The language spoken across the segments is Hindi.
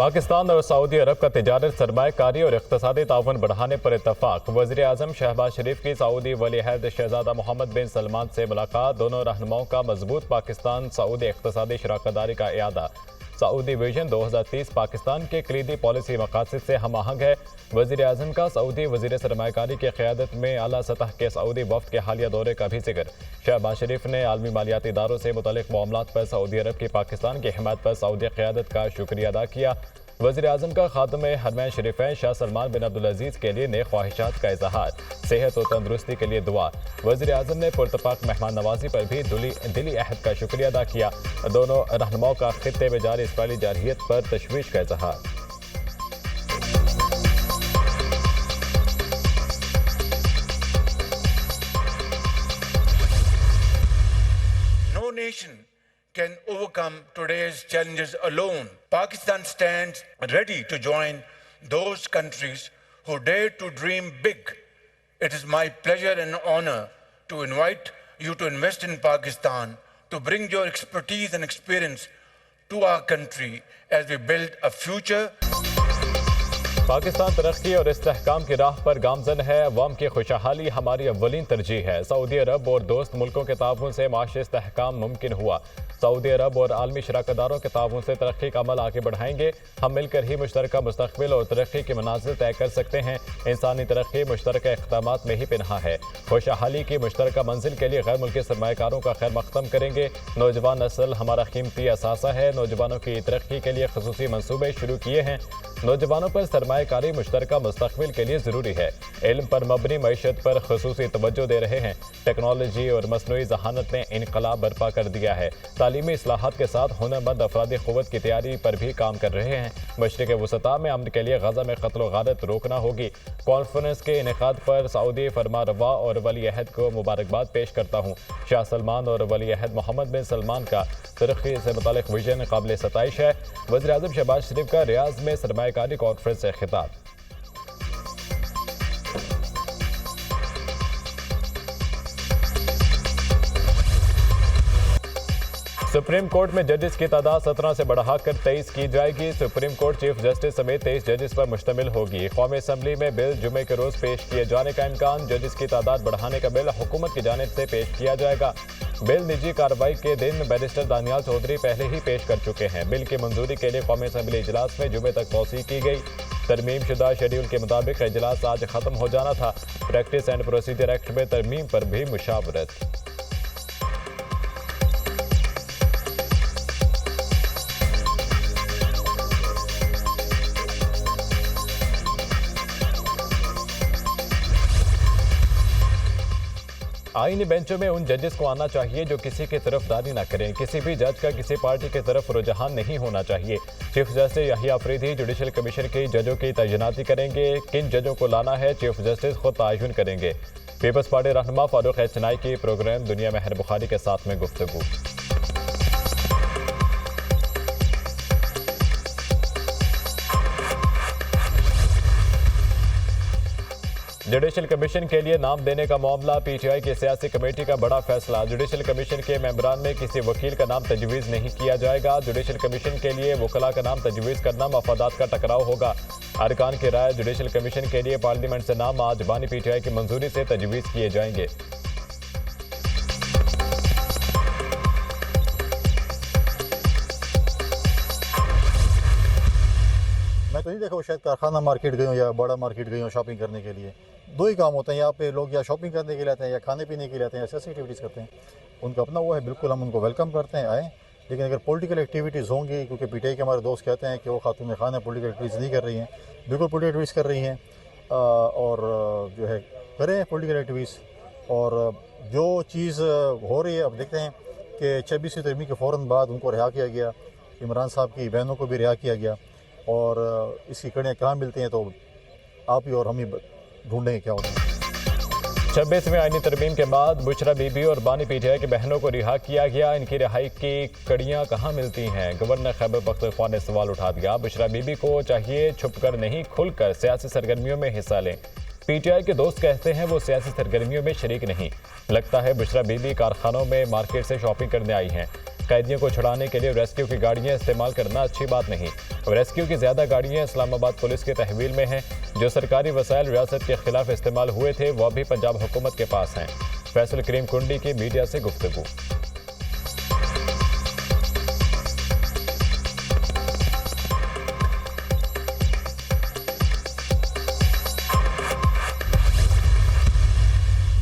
पाकिस्तान और सऊदी अरब का तिजारत, सरमायाकारी और इक़्तिसादी ताउन बढ़ाने पर इत्तफाक। वज़ीर आज़म शहबाज शरीफ की सऊदी वली-अहद शहज़ादा मोहम्मद बिन सलमान से मुलाकात। दोनों रहनुमाओं का मजबूत पाकिस्तान सऊदी इक़्तिसादी शराकतदारी का इयादा। सऊदी विजन 2030 पाकिस्तान के कलीदी पॉलिसी मकासद से हम आहंग है। वज़ीर आज़म का सऊदी वज़ीर सरमायाकारी की क़यादत में आला सतह के सऊदी वफ़द के हालिया दौरे का भी जिक्र। शहबाज शरीफ ने आलमी मालियाती इदारों से मुतल्लिक़ मामलात पर सऊदी अरब की पाकिस्तान की हिमायत पर सऊदी क़यादत का शुक्रिया अदा किया। वज़ीर आज़म का ख़ातमे हरमैन शरीफ़ैन शाह सलमान बिन अब्दुल-अज़ीज़ के लिए नेक ख्वाहिशात का इज़हार। सेहत और तंदुरुस्ती के लिए दुआ। वज़ीर आज़म ने पुरतपाक मेहमान नवाजी पर भी दिली अहद का शुक्रिया अदा किया। दोनों रहनुमाओं का खित्ते में जारी इसराइली जारहियत पर तशवीश का इज़हार। No nation can overcome today's challenges alone. Pakistan stands ready to join those countries who dare to dream big. It is my pleasure and honor to invite you to invest in Pakistan, to bring your expertise and experience to our country as we build a future. Pakistan तरक्की और इस्तेहकाम की राह पर गामजन है। अवाम की खुशहाली हमारी अव्वलीन तरजीह है। सऊदी अरब और दोस्त मुल्कों के ताउन से माशी इस्तेहकाम मुमकिन हुआ। सऊदी अरब और आलमी शराकतदारों के ताउन से तरक्की का अमल आगे बढ़ाएंगे। हम मिलकर ही मुश्तरका मुस्तकबिल और तरक्की की मनाजिल तय कर सकते हैं। इंसानी तरक्की मुश्तरका इक़दामात में ही पिनहा है। खुशहाली की मुश्तरका मंजिल के लिए गैर मुल्की सरमायाकारों का खैर मकदम करेंगे। नौजवान नस्ल हमारा कीमती असासा है। नौजवानों की तरक्की के लिए खुसूसी मनसूबे शुरू किए हैं। नौजवानों पर सरमायाकारी मुश्तरका मुस्तकबिल के लिए ज़रूरी है। इल्म पर मबनी मईशत पर खुसूसी तवज्जो दे रहे हैं। टेक्नोलॉजी और मसनूई जहानत ने इनकलाब बर्पा कर दिया है। तालीमी इस्लाहात के साथ हुनरमंद अफरादी क़ुव्वत की तैयारी पर भी काम कर रहे हैं। मशरिक़ वसता में अमन के लिए गज़ा में क़त्ल व गारत रोकना होगी। कॉन्फ्रेंस के इनेकाद पर सऊदी फरमारवा और वली-अहद को मुबारकबाद पेश करता हूँ। शाह सलमान और वली-अहद मोहम्मद बिन सलमान का तरक्की से मुतालिक विजन काबिल सताइश है। वज़ीर आज़म शहबाज शरीफ का रियाज में सरमायाकारी कॉन्फ्रेंस से खिताब। सुप्रीम कोर्ट में जजेस की तादाद 17 से बढ़ाकर 23 की जाएगी। सुप्रीम कोर्ट चीफ जस्टिस समेत 23 जजेस पर मुश्तमिल होगी। कौमी असम्बली में बिल जुमे के रोज पेश किए जाने का इम्कान। जजेस की तादाद बढ़ाने का बिल हुकूमत की जानिब से पेश किया जाएगा। बिल निजी कार्रवाई के दिन बैरिस्टर दानियाल चौधरी पहले ही पेश कर चुके हैं। बिल की मंजूरी के लिए कौमी असम्बली इजलास में जुमे तक तौसीक की गई। तरमीम शुदा शेड्यूल के मुताबिक इजलास आज खत्म हो जाना था। प्रैक्टिस एंड प्रोसीजर एक्ट में तरमीम पर भी मुशावरत। आईनी बेंचों में उन जजेस को आना चाहिए जो किसी की तरफदारी न करें। किसी भी जज का किसी पार्टी की तरफ रुझान नहीं होना चाहिए। Chief justice Yahya Afridi judicial commission के जजों की तैनाती करेंगे। किन जजों को लाना है चीफ जस्टिस खुद तयन करेंगे। पीपल्स पार्टी रहनुमा फारूक एचनाई की प्रोग्राम दुनिया में हर बुखारी के साथ में गुफ्तगू। जुडिशल कमीशन के लिए नाम देने का मामला। पीटीआई की सियासी कमेटी का बड़ा फैसला। जुडिशल कमीशन के मेंबरान में किसी वकील का नाम तजवीज़ नहीं किया जाएगा। जुडिशल कमीशन के लिए वकला का नाम तजवीज़ करना मफादात का टकराव होगा। अरकान की राय जुडिशल कमीशन के लिए पार्लियामेंट से नाम आज बानी पीटीआई की मंजूरी से तजवीज़ किए जाएंगे। मैं तो नहीं देखा वो शायद कारखाना मार्केट गए हो या बड़ा मार्केट गए हो शॉपिंग करने के लिए। दो ही काम होते हैं यहाँ पे। लोग या शॉपिंग करने के लिए आते हैं या खाने पीने के लिए आते हैं, ऐसी एक्टिविटीज़ करते हैं। उनका अपना वो है, बिल्कुल हम उनको वेलकम करते हैं, आएँ। लेकिन अगर पॉलिटिकल एक्टिविटीज़ होंगी, क्योंकि पीटीआई के हमारे दोस्त कहते हैं कि वो खातून खाना पॉलिटिकल एक्टिविटीज़ नहीं कर रही हैं, बिल्कुल पॉलिटिकल एक्टिविटीज़ कर रही हैं और जो है करें पॉलिटिकल एक्टिविटीज़। और जो चीज़ हो रही है अब देखते हैं कि 26वीं तरमीम के फ़ौरन बाद उनको रिहा किया गया। इमरान साहब की बहनों को भी रिहा किया गया और इसकी कड़ियाँ कहाँ मिलती हैं तो आप ही और हम ही ढूंढेंगे क्या होता है। 26वीं आईनी तरमीम के बाद बुशरा बीबी और बानी पीटीआई की बहनों को रिहा किया गया। इनकी रिहाई की कड़ियाँ कहाँ मिलती हैं? गवर्नर खैबर पख्तूनख्वा ने सवाल उठा दिया। बुशरा बीबी को चाहिए छुपकर नहीं खुलकर सियासी सरगर्मियों में हिस्सा लें। पीटीआई के दोस्त कहते हैं वो सियासी सरगर्मियों में शरीक नहीं। लगता है बुशरा बीबी कारखानों में मार्केट से शॉपिंग करने आई हैं। कैदियों को छुड़ाने के लिए रेस्क्यू की गाड़ियां इस्तेमाल करना अच्छी बात नहीं। रेस्क्यू की ज्यादा गाड़ियां इस्लामाबाद पुलिस की तहवील में हैं। जो सरकारी वसाइल रियासत के खिलाफ इस्तेमाल हुए थे वह भी पंजाब हुकूमत के पास हैं। फैसल करीम कुंडी की मीडिया से गुफ्तगू।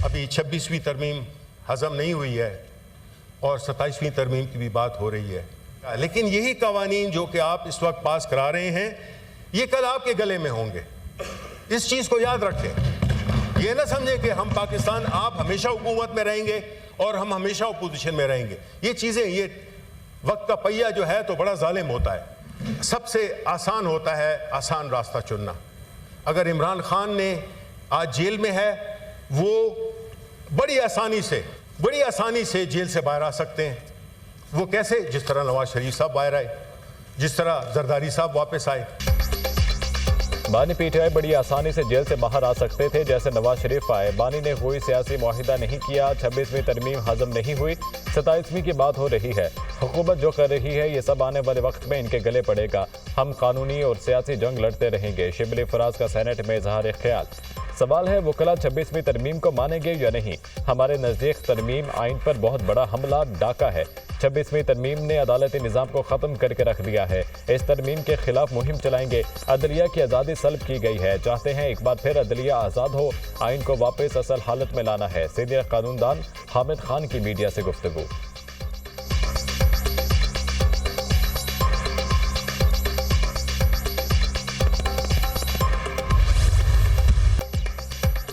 अभी 26वीं तरमीम हजम नहीं हुई है और 27वीं तरमीम की भी बात हो रही है, लेकिन यही कवानीन जो कि आप इस वक्त पास करा रहे हैं ये कल आपके गले में होंगे। इस चीज़ को याद रखें। ये ना समझें कि हम पाकिस्तान, आप हमेशा हुकूमत में रहेंगे और हम हमेशा अपोजिशन में रहेंगे। ये चीज़ें, ये वक्त का पहिया जो है तो बड़ा जालिम होता है। सबसे आसान होता है आसान रास्ता चुनना। अगर इमरान खान ने आज जेल में है, वो बड़ी आसानी से जेल से बाहर आ सकते हैं। वो कैसे? जिस तरह नवाज शरीफ साहब बाहर आए, जिस तरह जरदारी साहब वापस आए। बानी पीटीआई बड़ी आसानी से जेल से बाहर आ सकते थे जैसे नवाज शरीफ आए। बानी ने कोई सियासी मुआहिदा नहीं किया। 26वीं तरमीम हजम नहीं हुई, 27वीं की बात हो रही है। हुकूमत जो कर रही है ये सब आने वाले वक्त में इनके गले पड़ेगा। हम कानूनी और सियासी जंग लड़ते रहेंगे। शिबली फराज का सेनेट में इजहार ख्याल। सवाल है वकला 26वीं तरमीम को मानेंगे या नहीं। हमारे नज़दीक तरमीम आइन पर बहुत बड़ा हमला डाका है। 26वीं तरमीम ने अदालती निज़ाम को ख़त्म करके रख दिया है। इस तरमीम के खिलाफ मुहिम चलाएंगे। अदलिया की आज़ादी सल्ब की गई है। चाहते हैं एक बार फिर अदलिया आज़ाद हो। आइन को वापस असल हालत में लाना है। सीनियर कानूनदान हामिद खान की मीडिया से गुफ्तगू।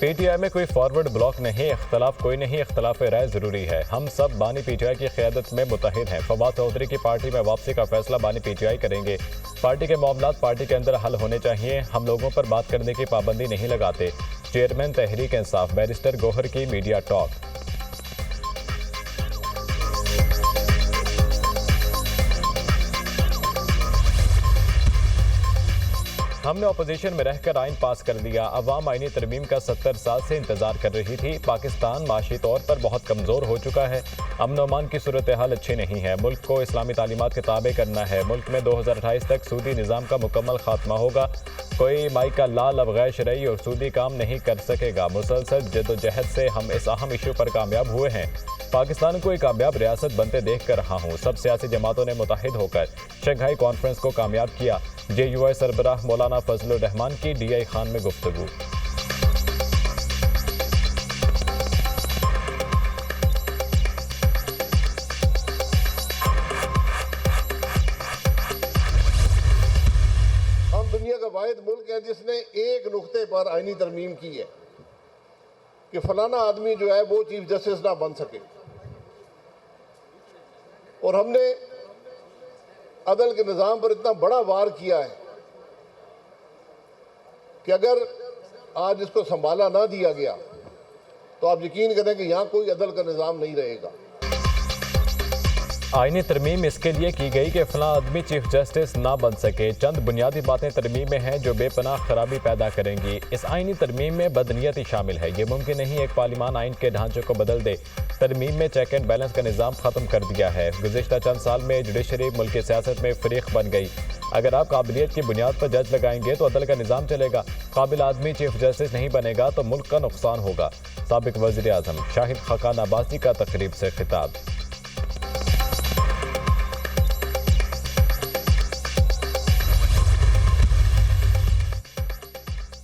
पीटीआई में कोई फॉरवर्ड ब्लॉक नहीं, इख्तलाफ कोई नहीं, इख्तलाफ राय जरूरी है। हम सब बानी पीटीआई की क़यादत में मुत्तहिद हैं। फवाद चौधरी की पार्टी में वापसी का फैसला बानी पीटीआई करेंगे। पार्टी के मामलात पार्टी के अंदर हल होने चाहिए। हम लोगों पर बात करने की पाबंदी नहीं लगाते। चेयरमैन तहरीक इंसाफ बैरिस्टर गौहर की मीडिया टॉक। हमने अपोजिशन में रहकर आइन पास कर लिया। अवाम आइनी तरमीम का 70 साल से इंतजार कर रही थी। पाकिस्तान माशी तौर पर बहुत कमज़ोर हो चुका है। अमन अमान की सूरत हाल अच्छी नहीं है। मुल्क को इस्लामी तालीमात के ताबे करना है। मुल्क में 2028 तक सूदी निज़ाम का मुकम्मल खात्मा होगा। कोई माई का लाल अब गैर शरई और सूदी काम नहीं कर सकेगा। मुसलसल जद्दोजहद से हम इस अहम इशू पर कामयाब हुए हैं। पाकिस्तान को एक कामयाब रियासत बनते देख कर रहा हूँ। सब सियासी जमातों ने मुत्तहिद होकर शंघाई कॉन्फ्रेंस को कामयाब किया। JUI सरबराह मौलाना फजलुर रहमान की DI खान में गुफ्तगू। हम दुनिया का वाहिद मुल्क है जिसने एक नुक्ते पर आईनी तरमीम की है कि फलाना आदमी जो है वो चीफ जस्टिस ना बन सके, और हमने अदल के निज़ाम पर इतना बड़ा वार किया है कि अगर आज इसको संभाला ना दिया गया तो आप यकीन करें कि यहाँ कोई अदल का निज़ाम नहीं रहेगा। आईनी तरमीम इसके लिए की गई कि फलां आदमी चीफ जस्टिस ना बन सके। चंद बुनियादी बातें तरमीम में हैं जो बेपनाह खराबी पैदा करेंगी। इस आईनी तरमीम में बदनीयती शामिल है। ये मुमकिन नहीं एक पार्लिमान आइन के ढांचे को बदल दे। तरमीम में चेक एंड बैलेंस का निज़ाम ख़त्म कर दिया है। गुज़िश्ता चंद साल में जुडिशरी मुल्क की सियासत में फ़रीक बन गई। अगर आप काबिलियत की बुनियाद पर जज लगाएंगे तो अदल का निज़ाम चलेगा। काबिल आदमी चीफ जस्टिस नहीं बनेगा तो मुल्क का नुकसान होगा। साबिक वज़ीर आज़म शाहिद खकान अब्बासी का तकरीब से खिताब।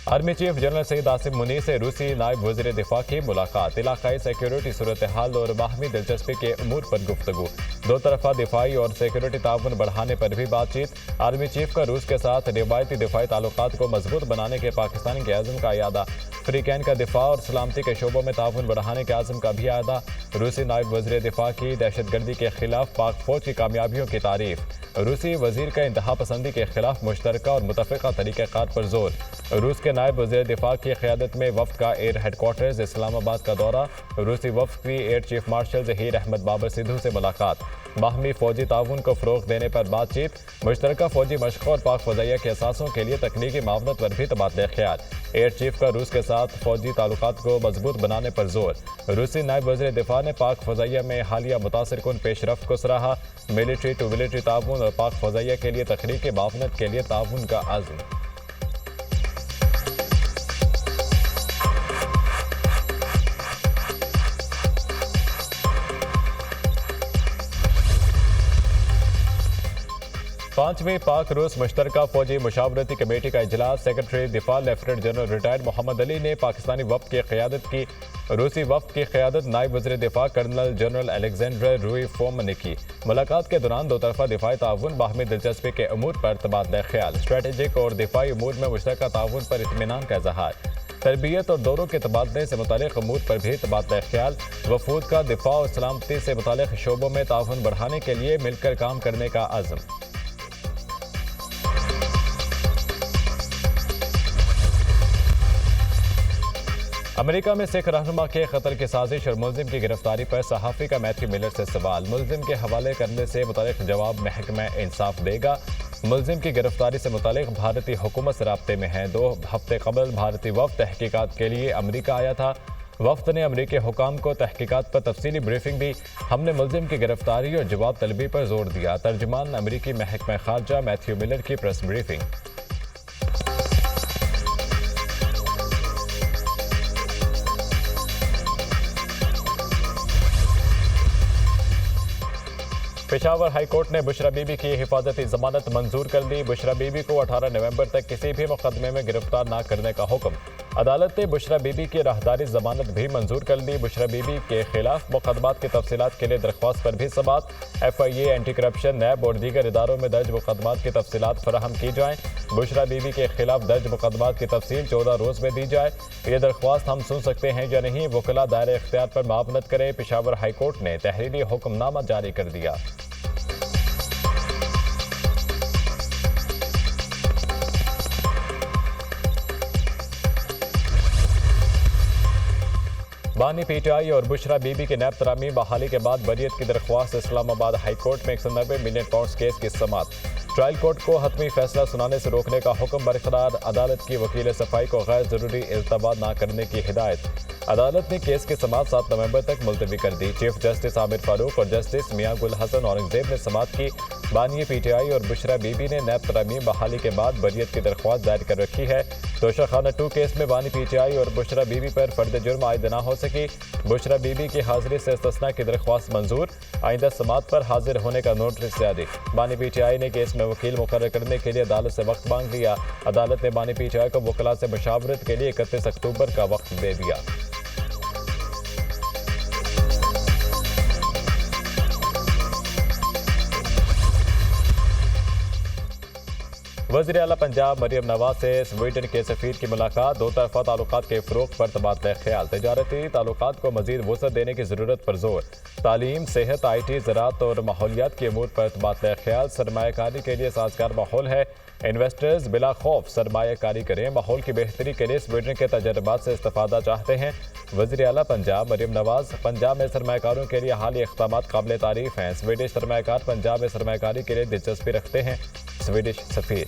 Army chief general Syed Asim Munir से रूसी नायब वज़ीर दिफा की मुलाकात। इलाकाई सिक्योरिटी सूरत हाल और बाहमी दिलचस्पी के अमूर पर गुफ्तगू। दो तरफा दिफाई और सिक्योरिटी ताउन बढ़ाने पर भी बातचीत। आर्मी चीफ का रूस के साथ रिवायती दिफाई ताल्लुकात को मजबूत बनाने के पाकिस्तान के आज़म का यादा। अफ्रीकैन का दिफा और सलामती के शोबों में ताउन बढ़ाने के आज़म का भी यादा। रूसी नायब वज़ीर दिफा की दहशतगर्दी के खिलाफ पाक फौज की कामयाबियों की तारीफ। रूसी वजीर का इंतहा पसंदी के खिलाफ मुश्तरका और मुतफ़िक़ा तरीक़ाकार पर जोर। रूस के नायब वज़ीर दिफा की क़यादत में वफ़द का एयर हेडक्वार्टर्स इस्लामाबाद का दौरा। रूसी वफ़द की air chief marshal Zaheer Ahmed Babar Sidhu से मुलाकात। बाहमी फ़ौजी ताउन को फ़रोग़ देने पर बातचीत। मुश्तरका फ़ौजी मशक़ों और पाक फ़ज़ाइया के असासों के लिए तकनीकी मावनत पर भी तबादला ख्याल। एयर चीफ का रूस के साथ फ़ौजी ताल्लुकात को मजबूत बनाने पर जोर। रूसी नायब वज़ीर दिफा ने पाक फ़ज़ाइया में हालिया मुतासिरकुन पेशरफ्त को सराहा। मिलिट्री टू मिलिट्री ताउन और पाक फ़ज़ाइया के लिए तकनीकी मावनत के लिए ताउन का आज़म। पांचवीं पाक रूस मुश्तरका फौजी मुशावरती कमेटी का इजलास। सेक्रेटरी दिफा lieutenant general retired Mohammad Ali ने पाकिस्तानी वफ़द की क़यादत की। रूसी वफ़द की क़यादत नायब वज़ीर दिफा कर्नल जनरल अलेक्जेंडर रूई फोम ने की। मुलाकात के दौरान दो तरफ़ा दिफाई ताउन बाहमी दिलचस्पी के अमूर पर तबादला ख्याल। स्ट्रेटेजिक और दिफाई अमूर में मुश्तरका ताउन पर इत्मीनान का इज़हार। तरबियत और दौरों के तबादले से मुतालिक अमूर पर भी तबादला ख्याल। वफूद का दिफा और सलामती से मुतालिक शोबों में ताउन बढ़ाने के लिए मिलकर काम करने का आज़म। अमेरिका में सिख रहनुमा के कत्ल की साजिश और मुलजिम की गिरफ्तारी पर सहाफ़ी का मैथ्यू मिलर से सवाल। मुलजिम के हवाले करने से मुतालिक जवाब महकमा इंसाफ देगा। मुलजिम की गिरफ्तारी से मुतालिक भारतीय हुकूमत से राब्ते में है। 2 हफ्ते कबल भारतीय वफ़द तहकीकात के लिए अमेरिका आया था। वफ़द ने अमेरिकी हुकाम को तहकीकात पर तफसीली ब्रीफिंग दी। हमने मुलजिम की गिरफ्तारी और जवाब तलबी पर जोर दिया। तर्जुमान अमेरिकी महकमा खारजा मैथ्यू मिलर की press briefing. Peshawar high court ने बुशरा बीबी की हिफाजती जमानत मंजूर कर दी। बुशरा बीबी को 18 नवंबर तक किसी भी मुकदमे में गिरफ्तार न करने का हुक्म। अदालत ने बुशरा बीबी की राहदारी जमानत भी मंजूर कर दी। बुशरा बीबी के खिलाफ मुकदमात की तफसीलात के लिए दरख्वास्त पर भी समात। FIA, एंटी करप्शन, नैब और दीगर इदारों में दर्ज मुकदमात की तफसीलात फराहम की जाएँ। बुशरा बीबी के खिलाफ दर्ज मुकदमात की तफसील 14 रोज़ में दी जाए। ये दरख्वास्त हम सुन सकते हैं या नहीं, वकला दायरे इख्तियार पर मामलत करें। पेशावर हाई कोर्ट ने तहरीरी हुक्मनामा जारी कर दिया। बानी PTI और बुशरा बीबी के नैब तरामीम बहाली के बाद बरियत की दरख्वास्त। इस्लामाबाद हाई कोर्ट में 190 मिलियन पाउंड केस की समात। ट्रायल कोर्ट को हतमी फैसला सुनाने से रोकने का हुक्म बरकरार। अदालत की वकील सफाई को गैर जरूरी इल्तवा न करने की हिदायत। अदालत ने केस की समात 7 नवंबर तक मुलतवी कर दी। चीफ जस्टिस आमिर फारूक और जस्टिस मियां गुल हसन औरंगजेब ने समात की। बानी PTI और बुशरा बीबी ने नैब तरामीम बहाली के बाद बरियत की दरख्वास्त दायर कर रखी है। तोशाखाना 2 केस में बानी PTI और बुशरा बीबी पर फर्द जुर्म आयद न हो सकी। बुशरा बीबी की हाजिरी से इस्तिस्ना की दरख्वास्त मंजूर। आइंदा समात पर हाजिर होने का नोटिस जारी। बानी PTI ने केस में वकील मुकर्रर करने के लिए अदालत से वक्त मांग लिया। अदालत ने बानी PTI को वकला से मुशावरत के लिए 31 अक्टूबर का वक्त दे दिया। वज़ीर आला पंजाब मरियम नवाज से स्वीडन के सफीर की मुलाकात। 2 तरफ़ा ताल्लुकात के फ़रोग़ पर तबादला ख्याल। तजारती ताल्लुकात को मज़ीद वसअत देने की ज़रूरत पर जोर। तालीम, सेहत, IT, ज़राअत और माहौलियात के अमूर पर तबादला ख्याल। सरमायाकारी के लिए साजगार माहौल है। इन्वेस्टर्स बिला खौफ सरमायाकारी करें। माहौल की बेहतरी के लिए स्वीडन के तजर्बात से इस्तिफ़ादा चाहते हैं। वज़ीर आला पंजाब मरियम नवाज। पंजाब में सरमायाकारों के लिए हाली इक़दामात काबिल तारीफ़ हैं। स्वीडिश सरमायाकार पंजाब में सरमायाकारी के लिए दिलचस्पी रखते हैं। स्वीडिश सफीर।